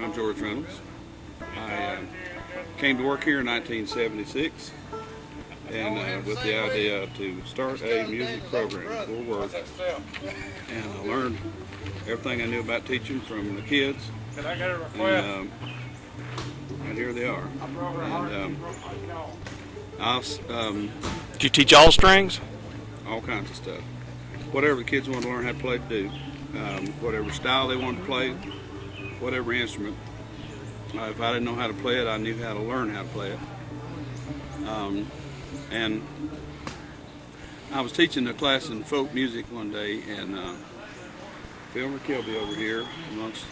I'm George Reynolds. I came to work here in 1976 and with the idea to start a music program for work. And I learned everything I knew about teaching from the kids. And here they are. And Do you teach all strings? all kinds of stuff. Whatever the kids want to learn how to play to do. Whatever style they want to play, whatever instrument. If I didn't know how to play it, I knew how to learn how to play it. And I was teaching a class in folk music one day, and Phil McKelvey over here, amongst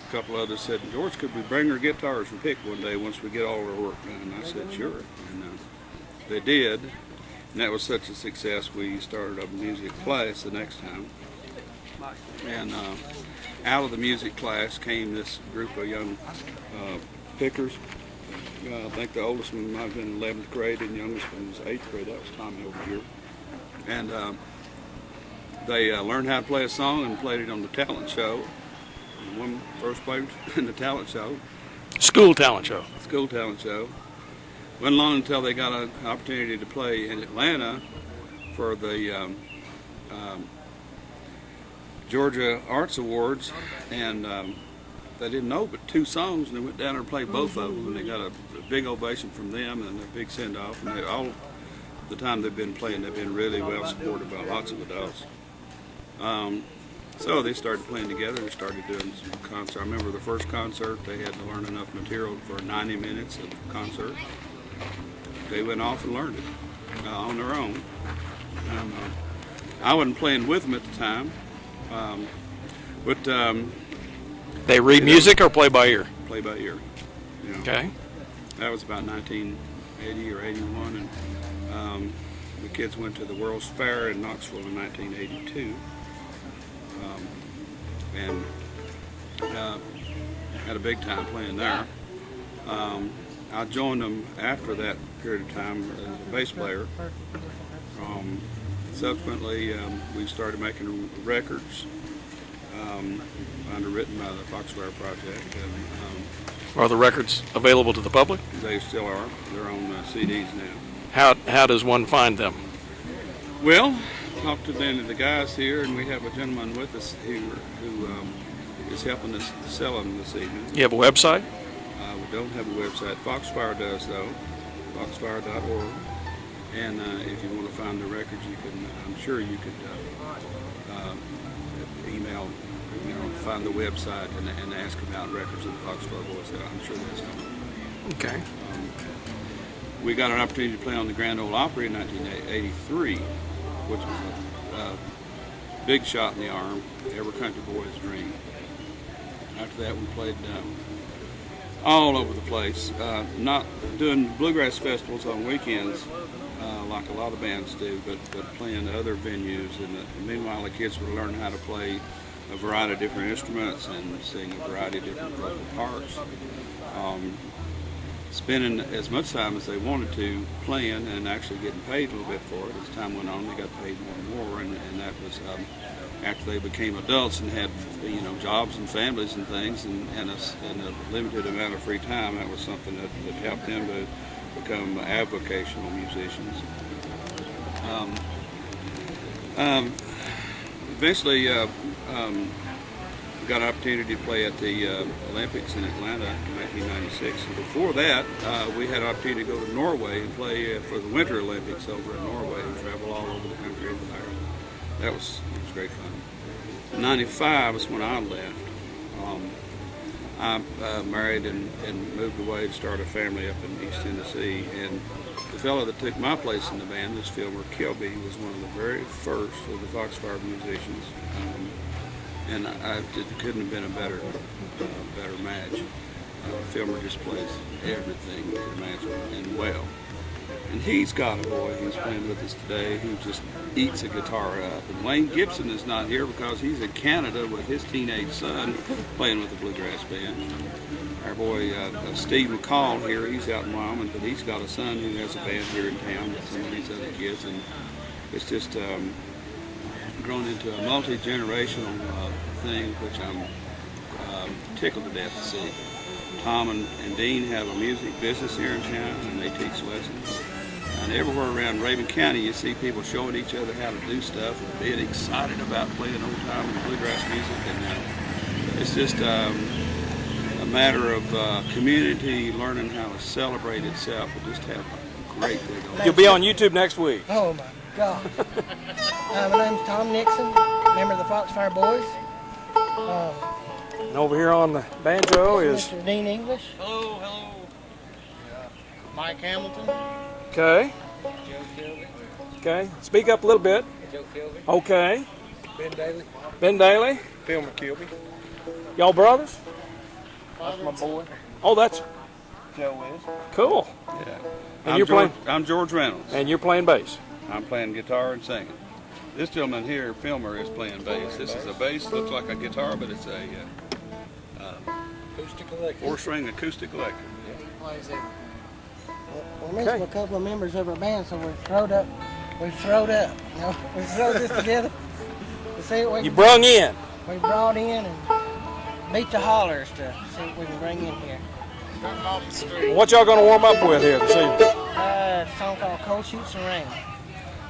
a couple others, said, "George, could we bring our guitars and pick one day once we get all our work done?" And I said, "Sure." And they did, and that was such a success, we started a music class the next time. And out of the music class came this group of young pickers. I think the oldest one might have been 11th grade and the youngest one was 8th grade. That was Tommy over here. And they learned how to play a song and played it on the talent show. And one first played in the talent show. School talent show. School talent show. Wasn't long until they got an opportunity to play in Atlanta for the Georgia Arts Awards, and they didn't know but 2 songs, and they went down there and played both of them, and they got a big ovation from them and a big send-off. And all the time they've been playing, they've been really well supported by lots of adults. So they started playing together and started doing some concerts. I remember the first concert, they had to learn enough material for 90 minutes of concert. They went off and learned it on their own. I wasn't playing with them at the time. But They read music or play by ear? Play by ear. You know. Okay. That was about 1980 or 81, and the kids went to the World's Fair in Knoxville in 1982, and had a big time playing there. I joined them after that period of time as a bass player. Subsequently, we started making records underwritten by the Foxfire Project. And, Are the records available to the public? they still are. They're on CDs now. How does one find them? Well, talked to the guys here, and we have a gentleman with us who is helping us sell them this evening. You have a website? We don't have a website. Foxfire does, though. Foxfire.org. And if you want to find the records, you can. I'm sure you could email, find the website and ask about records of the Foxfire Boys. I'm sure that's on. Okay. We got an opportunity to play on the Grand Ole Opry in 1983, which was a big shot in the arm, every country boy's dream. After that, we played all over the place, not doing Bluegrass Festivals on weekends like a lot of bands do, but playing other venues. And meanwhile, the kids would learn how to play a variety of different instruments and sing a variety of different vocal parts. Spending as much time as they wanted to playing and actually getting paid a little bit for it. As time went on, they got paid more and more, and that was after they became adults and had jobs and families and things, and a limited amount of free time. That was something that helped them to become avocational musicians. Eventually, we got an opportunity to play at the Olympics in Atlanta in 1996. And before that, we had an opportunity to go to Norway and play for the Winter Olympics over in Norway and travel all over the country over there. It was great fun. In 95 is when I left. I married and moved away to start a family up in East Tennessee, and the fellow that took my place in the band, this Phil McKelvey, was one of the very first of the Foxfire musicians, and it couldn't have been a better match. Philmer just plays everything you can imagine, and well. And he's got a boy who's playing with us today who just eats a guitar up. And Wayne Gibson is not here because he's in Canada with his teenage son playing with the Bluegrass Band. Our boy Steve McCall here, he's out in Wyoming, but he's got a son who has a band here in town with some of these other kids. And it's just grown into a multi-generational thing, which I'm tickled to death to see. Tom and Dean have a music business here in town, and they teach lessons. And everywhere around Raven County, you see people showing each other how to do stuff and being excited about playing old-time bluegrass music. And it's just a matter of community learning how to celebrate itself and just have a great day going. You'll be on YouTube next week. Oh my God. My name's Tom Nixon, member of the Foxfire Boys. And over here on the banjo is... Mr. Dean English. Hello, hello. Mike Hamilton. Okay. Joe Kilby. Okay. Speak up a little bit. Joe Kilby. Okay. Ben Daly. Ben Daly. Phil McKilby. Y'all brothers? That's my boy. Oh, that's Joe is. cool. Yeah. And you're playing? I'm George Reynolds. And you're playing bass. I'm playing guitar and singing. This gentleman here, Filmer, is playing bass. This is a bass, looks like a guitar, but it's a Acoustic electric. 4-string acoustic electric. Plays it. We're missing a couple of members of our band, so we've throwed up. You know, we throw this together to see what we You can brung in. We brought in and beat the hollers to see what we can bring in here. Coming off the street. What y'all gonna warm up with here this evening? A song called Cold Shoots and Rain.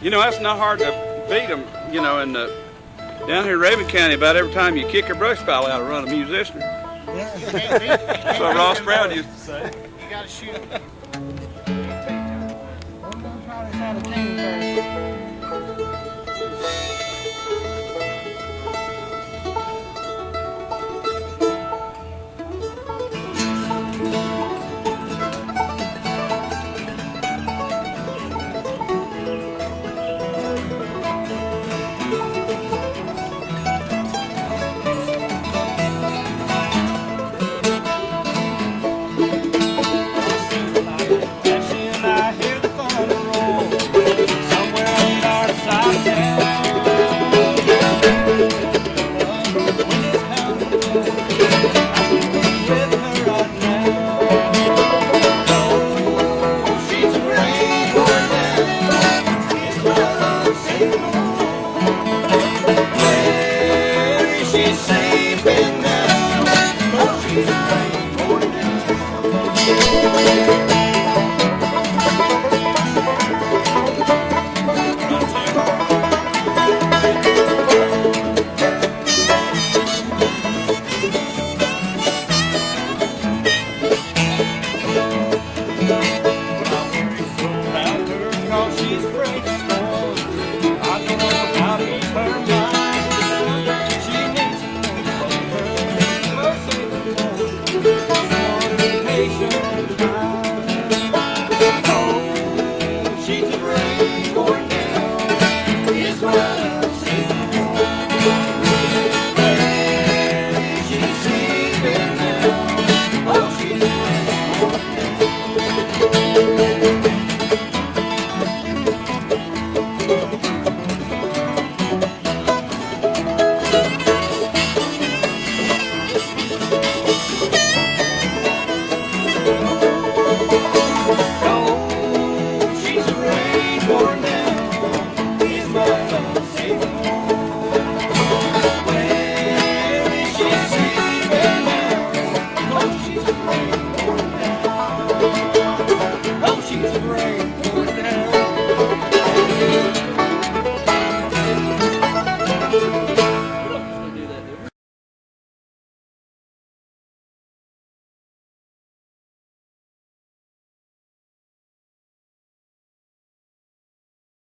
You know, that's not hard to beat them. You know, down here in Raven County, about every time you kick a brush pile out, run a musician. Yeah. That's what Ross Brown used to say. You gotta shoot. We're gonna try this out of tune first. I hear the thunder roll somewhere on the north side of town. When it's time to go, I'm with her right now. Oh, she's a great one now. It's my love safe home. Where is she safe and now? Oh, she's a great